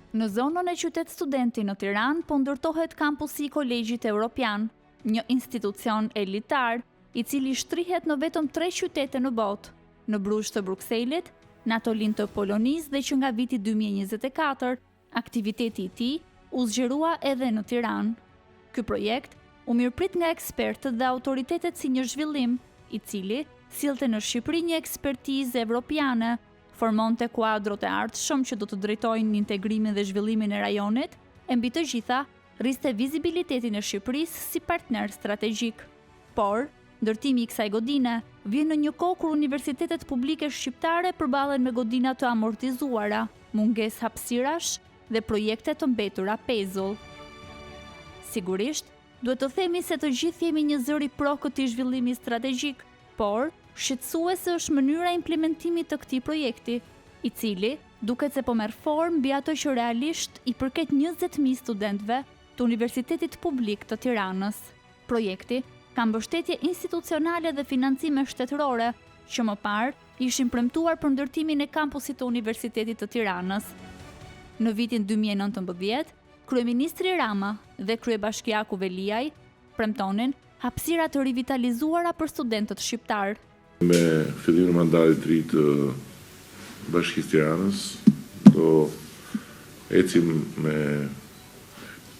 Në zonën e Qytet Studenti në Tiranë po ndërtohet kampusi i Kolegjit Evropian, një institucion elitar i cili shtrihet në vetëm 3 qytete në botë, në Brugj të Brukselit, në Atolin të Polonisë dhe që nga viti 2024, aktiviteti i tij u zgjerua edhe në Tiranë. Ky projekt u mirëprit nga ekspertët dhe autoritetet si një zhvillim, i cili sillte në Shqipëri një ekspertizë evropiane, formonte kuadrot e ardhshëm që do të drejtojnë integrimin dhe zhvillimin e rajonit, e mbi të gjitha, rriste vizibilitetin e Shqipërisë si partner strategjik. Por, ndërtimi i kësaj godine vjen në një kohë kur universitetet publike shqiptare përballen me godina të amortizuara, mungesë hapësirash dhe projekte të mbetura pezull. Sigurisht, duhet të themi se të gjithë jemi një zëri pro këtij zhvillimi strategjik, por shqetësuese është mënyra e implementimit të këtij projekti, i cili duket se po merr formë mbi ato që realisht i përket 20.000 studentëve të Universitetit Publik të Tiranës. Projekti ka mbështetje institucionale dhe financime shtetërore, që më parë ishin premtuar për ndërtimin e kampusit të Universitetit të Tiranës. Në vitin 2019, Kryeministri Rama dhe Kryebashkiaku Veliaj premtonin hapësira të rivitalizuara për studentët shqiptar. Me fillimin e mandatit të ri të Bashkisë Tiranës, do ecim me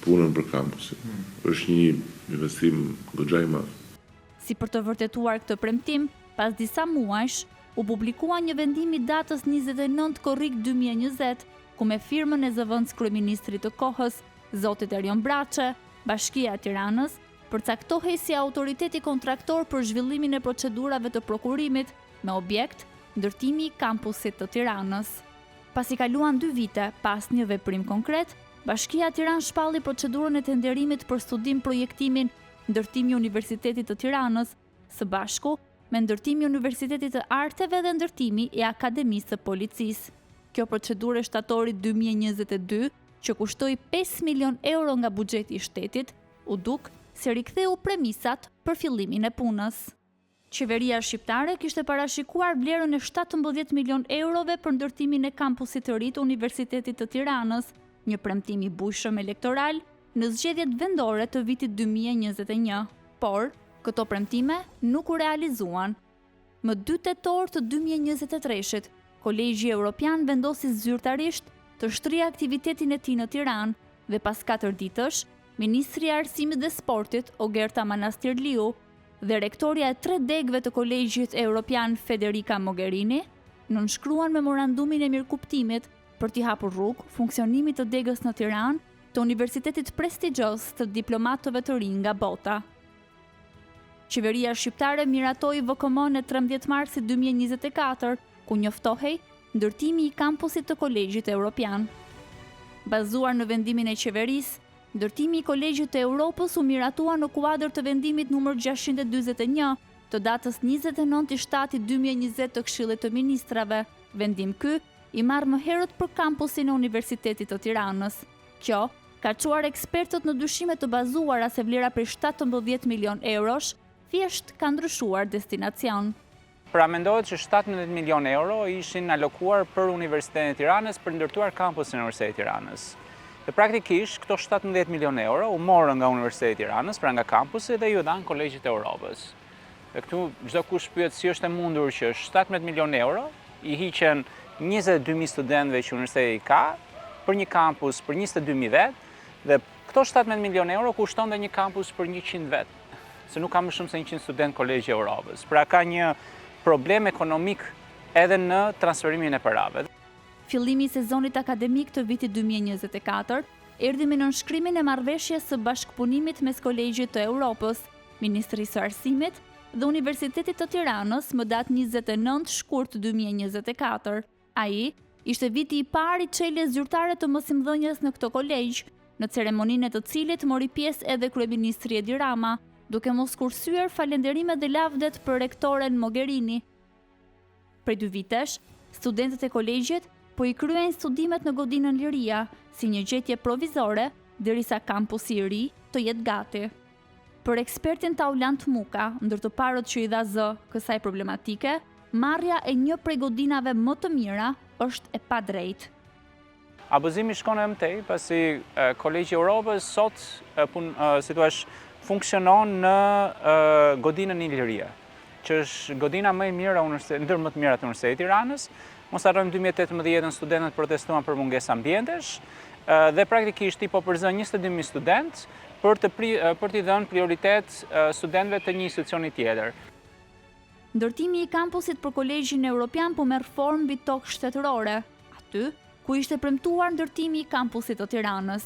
punën për kampusin. Është një investim goxha i madh. Si për të vërtetuar këtë premtim, pas disa muajsh, u publikua një vendim i datës 29 korrik 2020, ku me firmën e zëvendës kryeministrit të kohës, zotit Erion Braçe, Bashkia e Tiranës përcaktohej si autoriteti kontraktor për zhvillimin e procedurave të prokurimit me objekt ndërtimi i kampusit të Tiranës. Pasi kaluan 2 vite pas një veprim konkret, Bashkia e Tiranë shpalli procedurën e tenderimit për studim projektimin ndërtimi i Universitetit të Tiranës, së bashku me ndërtimi i Universitetit të Arteve dhe ndërtimi i Akademisë së Policisë. Kjo procedurë shtatorit 2022, që kushtoi 5 milion euro nga buxheti i shtetit, u duk se riktheu premisat për fillimin e punës. Qeveria shqiptare kishte parashikuar vlerën e 17 milion eurove për ndërtimin e kampusit të ri të Universitetit të Tiranës, një premtim i bujshëm elektoral në zgjedhjet vendore të vitit 2021, por këto premtime nuk u realizuan. Më 2 tetor të 2023-shit, Kolegji Evropian vendosi zyrtarisht të shtrihej aktivitetin e tij në Tiranë dhe pas 4 ditësh, Ministri i Arsimit dhe Sportit, Ogerta Manastirliu, dhe rektoria e 3 degëve të Kolegjit Evropian, Federica Mogherini, nënshkruan memorandumin e mirëkuptimit për t'i hapur rrugë funksionimit të degës në Tiranë të universitetit prestigjos të diplomatëve të rinj nga bota. Qeveria shqiptare miratoi VKM-n e 13 marsit 2024, ku njoftohej ndërtimi i kampusit të Kolegjit Evropian. Bazuar në vendimin e qeverisë, ndërtimi i Kolegjit të Europës u miratua në kuadër të vendimit numër 641 të datës 29/7/2020 të Këshillit të Ministrave. Vendim ky i marrë më herët për kampusin e Universitetit të Tiranës. Kjo ka çuar ekspertët në dyshime të bazuara se vlera prej 17 milion eurosh thjesht ka ndryshuar destinacion. Pra mendohet që 17 milion euro ishin alokuar për Universitetin e Tiranës për ndërtuar kampusin e Universitetit të Tiranës. Dhe praktikisht këto 17 milion euro u morën nga Universiteti i Tiranës, pra nga kampusi dhe ju dhanë Kolegjit të Europës. Dhe këtu çdo kush pyet si është e mundur që 17 milion euro i hiqen 22.000 studentëve që universiteti ka për një kampus për 22.000 vet, dhe këto 17 milion euro kushton dhe një kampus për 100 vet, se nuk ka më shumë se 100 student Kolegji i Europës. Pra ka një problem ekonomik edhe në transferimin e parave. Fillimi i sezonit akademik të vitit 2024 erdhi me nënshkrimin e marrëveshjes së bashkëpunimit mes Kolegjit të Europës, Ministrisë së Arsimit dhe Universitetit të Tiranës më datë 29 shkurt 2024. Ai ishte viti i parë i çeljes zyrtare të mosimdhënies në këtë kolegj, në ceremoninë e të cilit mori pjesë edhe kryeministri Edi Rama, duke mos kursyer falenderimet dhe lavdet për rektoren Mogherini. Prej 2 vitesh, studentët e kolegjit po i kryejnë studimet në godinën Liria, si një gjetje provizore, derisa kampusi i ri të jetë gati. Për ekspertin Taulant Muka, ndër të parët që i dha zë kësaj problematike, marrja e një prej godinave më të mira është e padrejtë. Abuzimi shkon edhe më tej, pasi Kolegji i Europës sot si thua funksionon në godinën Iliria, që është godina më e mirë ndër më të mirat e Universitetit të Tiranës. Mos harrojmë 2018 studentët protestuan për mungesë ambientesh dhe praktikisht i po përzën 22.000 studentë për t'i dhënë prioritet studentëve të një institucioni tjetër. Ndërtimi i kampusit për Kolegjin Evropian po merr formë mbi tokë shtetërore, aty ku ishte premtuar ndërtimi i kampusit të Tiranës.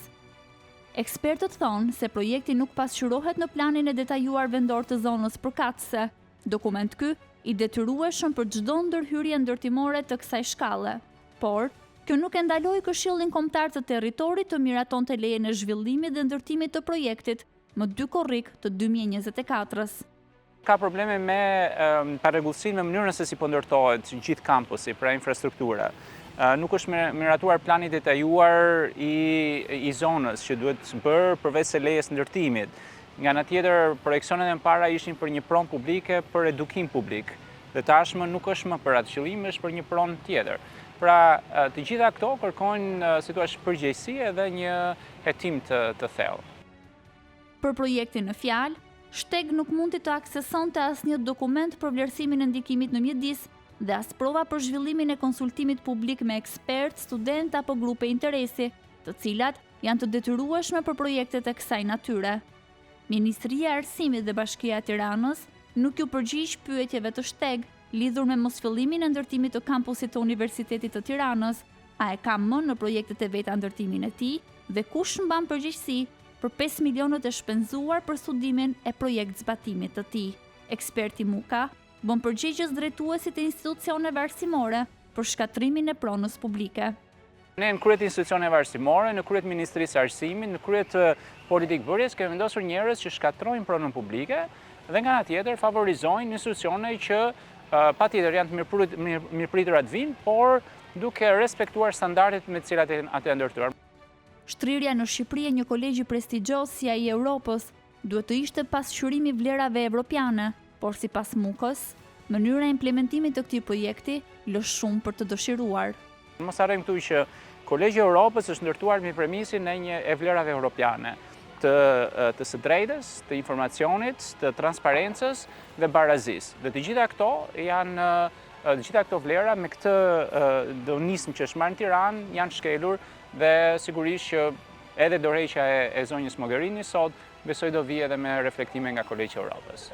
Ekspertët thonë se projekti nuk pasqyrohet në planin e detajuar vendor të zonës përkatëse. Dokument ky i detyrueshëm për çdo ndërhyrje ndërtimore të kësaj shkalle. Por, kjo nuk e ndaloi Këshillin Kombëtar të Territorit të miratonte lejen e zhvillimit dhe ndërtimit të projektit më 2 korrik të 2024-s. Ka probleme me parregullsinë me mënyrën se si po ndërtohet gjithë kampusi, pra infrastruktura. Nuk është miratuar plani detajuar i zonës që duhet bërë përveç se lejes ndërtimit. Nga ana tjetër, projekcionet e para ishin për një pronë publike për edukim publik. Dhe tashmë nuk është më për atë qëllim, është për një pronë tjetër. Pra, të gjitha këto kërkojnë si thua përgjegjësi edhe një hetim të thellë. Për projektin në fjalë, Shteg nuk mundi të aksesonte asnjë dokument për vlerësimin e ndikimit në mjedis dhe as prova për zhvillimin e konsultimit publik me ekspert, student apo grupe interesi, të cilat janë të detyrueshme për projektet e kësaj natyre. Ministria e Arsimit dhe Bashkia e Tiranës nuk ju përgjigj pyetjeve të Shteg lidhur me mosfillimin e ndërtimit të kampusit të Universitetit të Tiranës, a e ka më në projektet e veta ndërtimin e tij dhe kush mban përgjegjësi për 5 milionët e shpenzuar për studimin e projekt zbatimit të tij. Eksperti Muka bën përgjegjës drejtuesit e institucioneve arsimore për shkatrimin e pronës publike. Ne në kryet institucioneve arsimore, në kryet Ministrisë së Arsimit, në kryet politikbërjes kemi vendosur njerëz që shkatrojnë pronën publike dhe nga ana tjetër favorizojnë institucione që patjetër janë të mirëpritura të vinë, por duke respektuar standardet me të cilat ato janë ndërtuar. Shtrirja në Shqipëri e një kolegji prestigjos si ai i Europës duhet të ishte pasqyrimi i vlerave evropiane, por sipas Mukës, mënyra e implementimit të këtij projekti lë shumë për të dëshiruar. Mos harrojmë këtu që Kolegji i Europës është ndërtuar me premisin e vlerave evropiane, të së drejtës, të informacionit, të transparencës dhe barazisë. Dhe të gjitha këto vlera me këtë donism që është marrë në Tiranë janë shkelur dhe sigurisht që edhe dorëheqja e zonjës Mogherini sot besoj do vijë edhe me reflektime nga Kolegji i Europës.